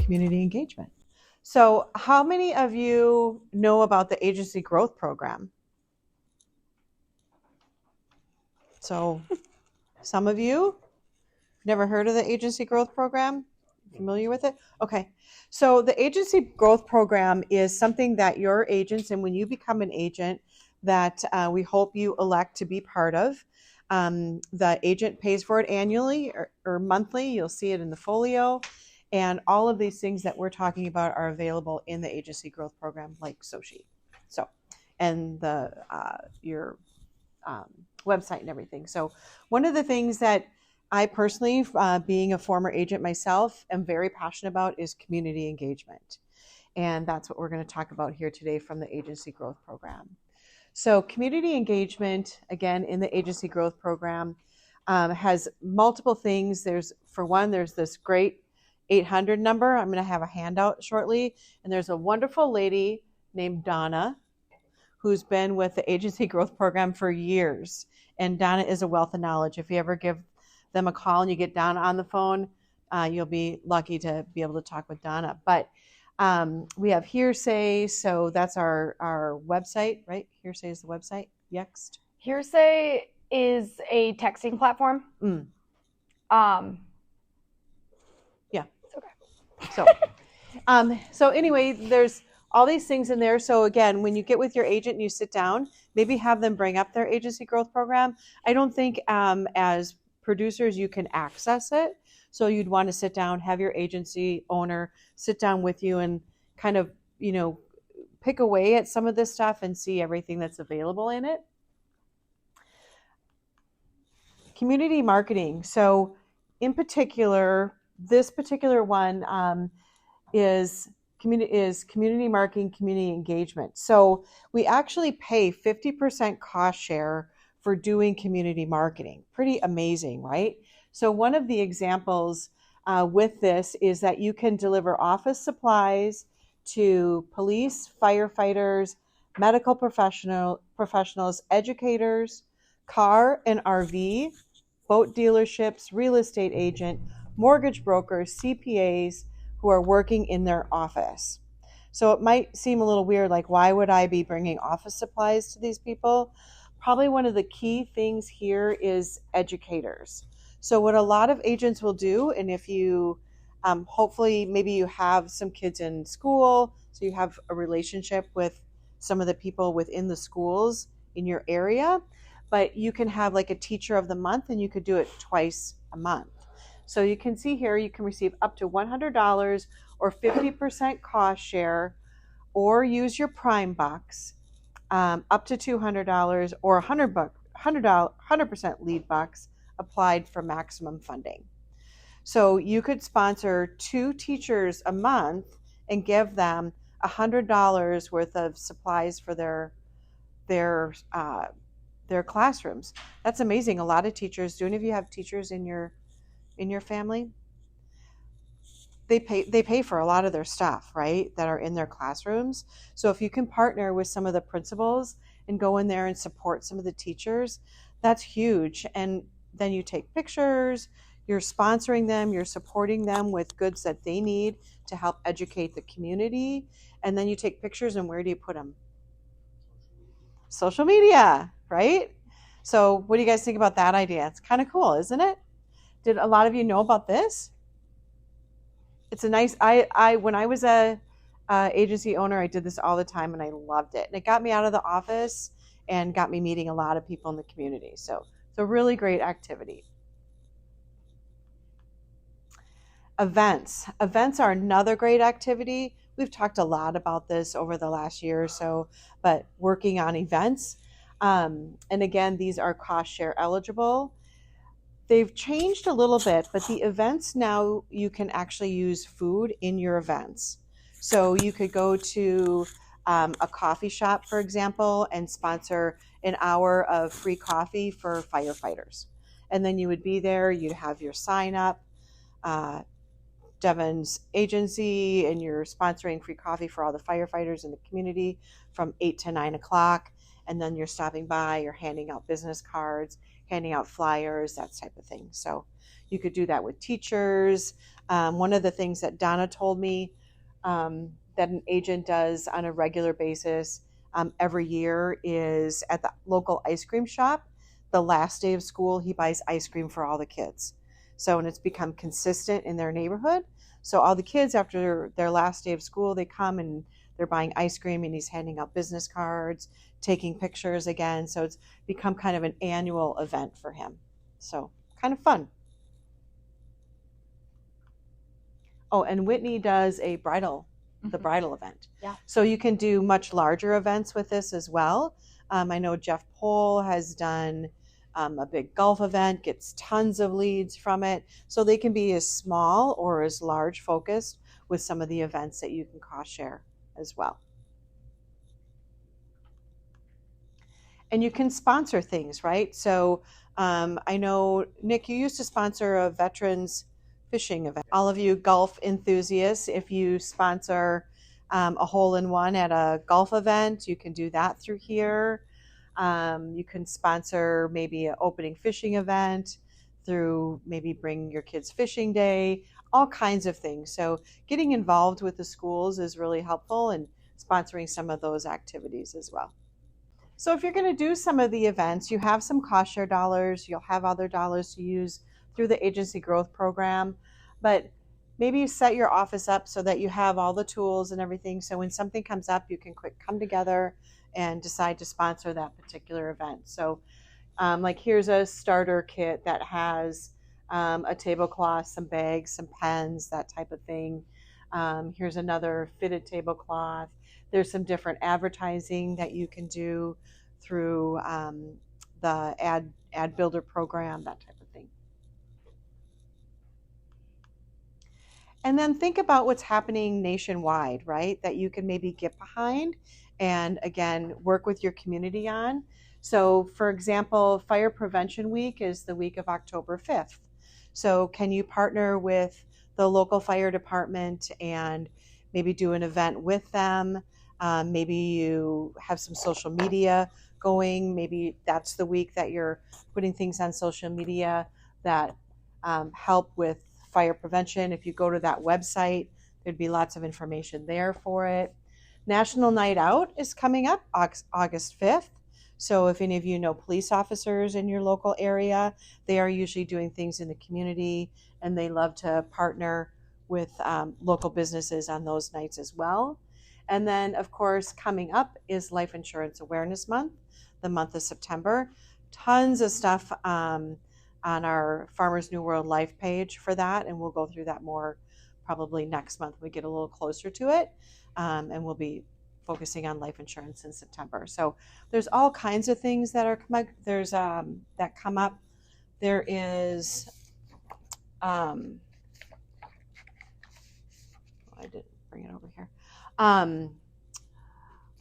community engagement. So how many of you know about the agency growth program? So some of you never heard of the agency growth program? Familiar with it? Okay. So the agency growth program is something that your agents, and when you become an agent, that we hope you elect to be part of. The agent pays for it annually or monthly. You'll see it in the folio. And all of these things that we're talking about are available in the agency growth program, like Sochi. So, and the your website and everything. So one of the things that I personally, being a former agent myself, am very passionate about is community engagement. And that's what we're going to talk about here today from the agency growth program. So community engagement, again, in the agency growth program, has multiple things. There's this great 800 number. I'm going to have a handout shortly. And there's a wonderful lady named Donna who's been with the agency growth program for years. And Donna is a wealth of knowledge. If you ever give them a call and you get Donna on the phone, you'll be lucky to be able to talk with Donna. But we have Hearsay, so that's our website, right? Hearsay is the website. Next. Hearsay is a texting platform. Yeah. It's okay. So anyway, there's all these things in there. So again, when you get with your agent and you sit down, maybe have them bring up their agency growth program. I don't think as producers you can access it. So you'd want to sit down, have your agency owner sit down with you and kind of, pick away at some of this stuff and see everything that's available in it. Community marketing. So in particular, this particular one is community marketing, community engagement. So we actually pay 50% cost share for doing community marketing. Pretty amazing, right? So one of the examples with this is that you can deliver office supplies to police, firefighters, medical professionals, educators, car and RV, boat dealerships, real estate agent, mortgage brokers, CPAs who are working in their office. So it might seem a little weird, like why would I be bringing office supplies to these people? Probably one of the key things here is educators. So what a lot of agents will do, and if you hopefully maybe you have some kids in school, so you have a relationship with some of the people within the schools in your area, but you can have like a teacher of the month and you could do it twice a month. So you can see here you can receive up to $100 or 50% cost share, or use your Prime Bucks up to $200 or $100% lead bucks applied for maximum funding. So you could sponsor 2 teachers a month and give them $100 worth of supplies for their classrooms. That's amazing. A lot of teachers. Do any of you have teachers in your family? They pay for a lot of their stuff, right, that are in their classrooms. So if you can partner with some of the principals and go in there and support some of the teachers, that's huge. And then you take pictures, you're sponsoring them, you're supporting them with goods that they need to help educate the community. And then you take pictures, and where do you put them? Social media, right? So what do you guys think about that idea? It's kind of cool, isn't it? Did a lot of you know about this? It's a nice, when I was a agency owner, I did this all the time and I loved it. And it got me out of the office and got me meeting a lot of people in the community. So it's a really great activity. Events. Events are another great activity. We've talked a lot about this over the last year or so, but working on events. And again, these are cost share eligible. They've changed a little bit, but the events now, you can actually use food in your events. So you could go to a coffee shop, for example, and sponsor an hour of free coffee for firefighters. And then you would be there, you'd have your sign up, Devon's agency, and you're sponsoring free coffee for all the firefighters in the community from 8 to 9 o'clock. And then you're stopping by, you're handing out business cards, handing out flyers, that type of thing. So you could do that with teachers. One of the things that Donna told me that an agent does on a regular basis every year is at the local ice cream shop, the last day of school, he buys ice cream for all the kids. So, and it's become consistent in their neighborhood. So all the kids after their last day of school, they come and they're buying ice cream, and he's handing out business cards, taking pictures again. So it's become kind of an annual event for him. So kind of fun. Oh, and Whitney does the bridal event. Yeah. So you can do much larger events with this as well. I know Jeff Pohl has done a big golf event, gets tons of leads from it. So they can be as small or as large focused with some of the events that you can cost share as well. And you can sponsor things, right? So I know, Nick, you used to sponsor a veterans fishing event. All of you golf enthusiasts, if you sponsor a hole-in-one at a golf event, you can do that through here. You can sponsor maybe an opening fishing event through maybe bring your kids fishing day, all kinds of things. So getting involved with the schools is really helpful, and sponsoring some of those activities as well. So if you're going to do some of the events, you have some cost share dollars, you'll have other dollars to use through the agency growth program, but maybe you set your office up so that you have all the tools and everything. So when something comes up, you can quick come together and decide to sponsor that particular event. So like here's a starter kit that has a tablecloth, some bags, some pens, that type of thing. Here's another fitted tablecloth. There's some different advertising that you can do through the ad builder program, that type of thing. And then think about what's happening nationwide, right? That you can maybe get behind and again, work with your community on. So for example, Fire Prevention Week is the week of October 5th. So can you partner with the local fire department and maybe do an event with them? Maybe you have some social media going. Maybe that's the week that you're putting things on social media that help with fire prevention. If you go to that website, there'd be lots of information there for it. National Night Out is coming up August 5th. So if any of you know police officers in your local area, they are usually doing things in the community, and they love to partner with local businesses on those nights as well. And then, of course, coming up is Life Insurance Awareness Month, the month of September. Tons of stuff on our Farmers New World Life page for that, and we'll go through that more probably next month. We get a little closer to it, and we'll be focusing on life insurance in September. So there's all kinds of things that are that come up. There is I didn't bring it over here.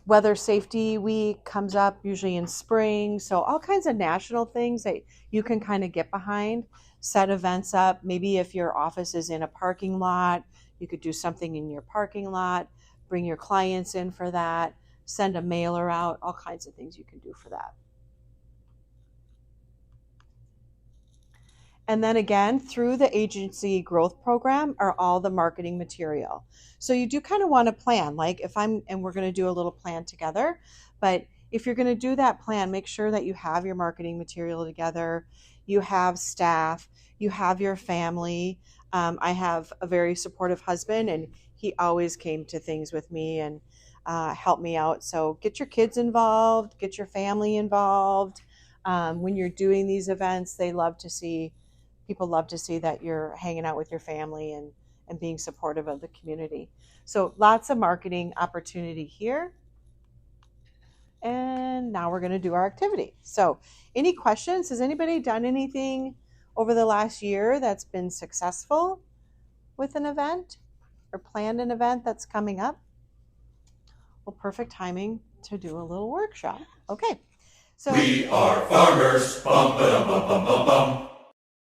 Weather Safety Week comes up usually in spring. So all kinds of national things that you can kind of get behind, set events up. Maybe if your office is in a parking lot, you could do something in your parking lot, bring your clients in for that, send a mailer out, all kinds of things you can do for that. And then again, through the agency growth program are all the marketing material. So you do kind of want to plan, like and we're going to do a little plan together, but if you're going to do that plan, make sure that you have your marketing material together, you have staff, you have your family. I have a very supportive husband, and he always came to things with me and helped me out. So get your kids involved, get your family involved. When you're doing these events, people love to see that you're hanging out with your family and being supportive of the community. So lots of marketing opportunity here. And now we're going to do our activity. So any questions? Has anybody done anything over the last year that's been successful with an event or planned an event that's coming up? Well, perfect timing to do a little workshop. Okay. So we are farmers. Bum, ba, dum, bum, bum, bum, bum.